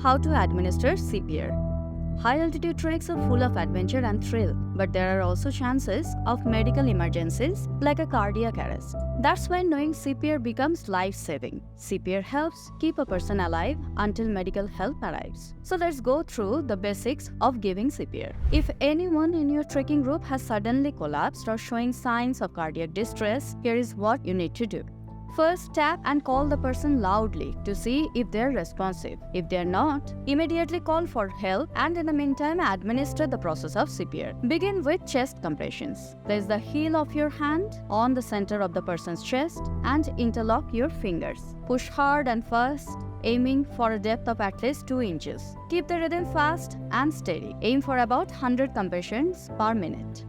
how to administer CPR. High-altitude treks are full of adventure and thrill, but there are also chances of medical emergencies like a cardiac arrest. That's when knowing CPR becomes life-saving. CPR helps keep a person alive until medical help arrives. So let's go through the basics of giving CPR. If anyone in your trekking group has suddenly collapsed or showing signs of cardiac distress, here is what you need to do. First, tap and call the person loudly to see if they're responsive. If they're not, immediately call for help and in the meantime administer the process of CPR. Begin with chest compressions. Place the heel of your hand on the center of the person's chest and interlock your fingers. Push hard and fast, aiming for a depth of at least 2 inches. Keep the rhythm fast and steady. Aim for about 100 compressions per minute.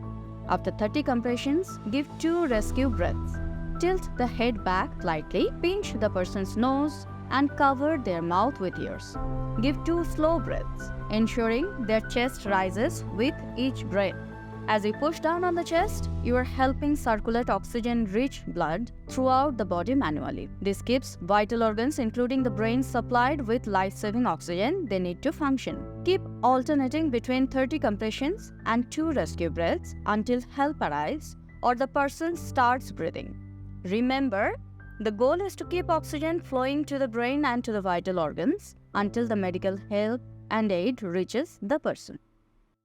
After 30 compressions, give 2 rescue breaths. Tilt the head back slightly, pinch the person's nose, and cover their mouth with yours. Give 2 slow breaths, ensuring their chest rises with each breath. As you push down on the chest, you are helping circulate oxygen-rich blood throughout the body manually. This keeps vital organs, including the brain, supplied with life-saving oxygen they need to function. Keep alternating between 30 compressions and 2 rescue breaths until help arrives or the person starts breathing. Remember, the goal is to keep oxygen flowing to the brain and to the vital organs until the medical help and aid reaches the person.